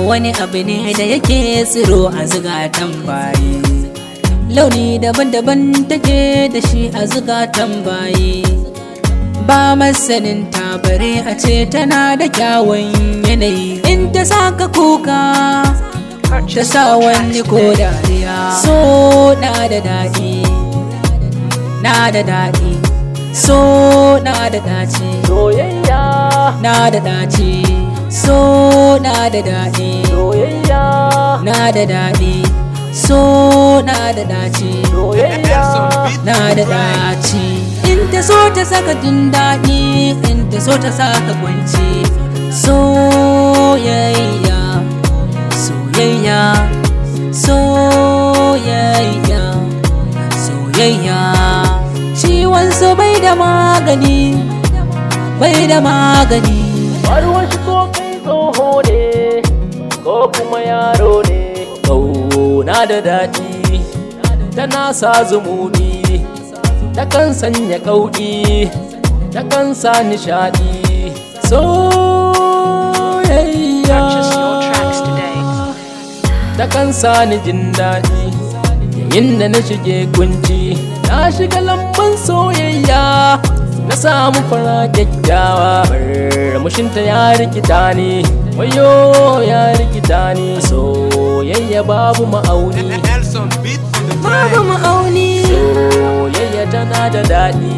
wani abu ne da yake tsiro a zukatan bayi, launi daban-daban take da shi a zukatan bayi. Ba masanin tabare a ce tana da kyawun yanayi, in ta saka kuka ta sa wani ko dariya. So na da daɗi, na da daɗi, so na da daci, soyayya na da daci, so na da daɗi, soyayya na da daɗi, so na da daci, soyayya na da daci. In ta so ta saka jin daɗi, in ta so ta saka kwanci. Soyayya, soyayya, soyayya, soyayya. Ciwon so bai da magani, bai da magani. Faruwar shi ko kai tsoho ne ko kuma yaro ne, ƙauna da daɗi tana sa zumuɗi, takan sanya kauɗi, takan sa nishaɗi. Soyayya takan sa ni jin daɗi yayin da na shige kunci. Na shiga lambun soyayya na samu fara kyakkyawa, murmushinta ya rikita ni, wayo ya rikita ni. Soyayya babu ma'auni, Babu ma'auni, soyayya tana da daɗi,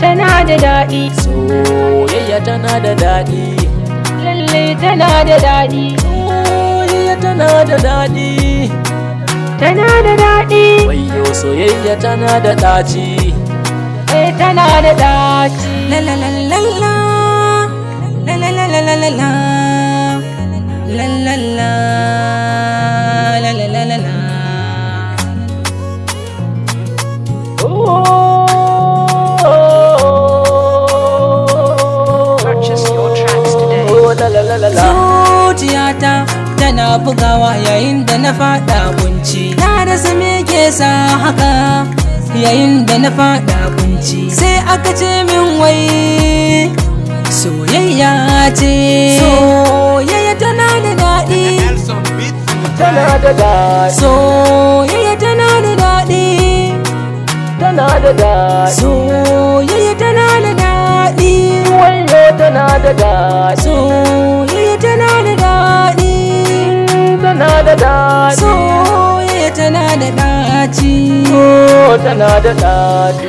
tana da daɗi, soyayya tana da daɗi, lalle tana da daɗi, soyayya tana da daɗi, tana da daɗi, wayo soyayya tana da ɗaci. tana da daci. La la la la la, la la la la la la la, la la la, la la la la la. Purchase your tracks today. Zuciyata tana bugawa yayin da na faɗa kunci, na rasa me ke sa haka yayin da na faɗa kunci. Sai aka ce min wai soyayya ce, soyayya tana da daɗi, Tana da daɗi, soyayya tana da daɗi, tana da daɗi, soyayya tana da daɗi, wayo tana da daɗi, soyayya tana da daɗi, tana da daɗi, soyayya tana da ɗaci. tana da daɗi.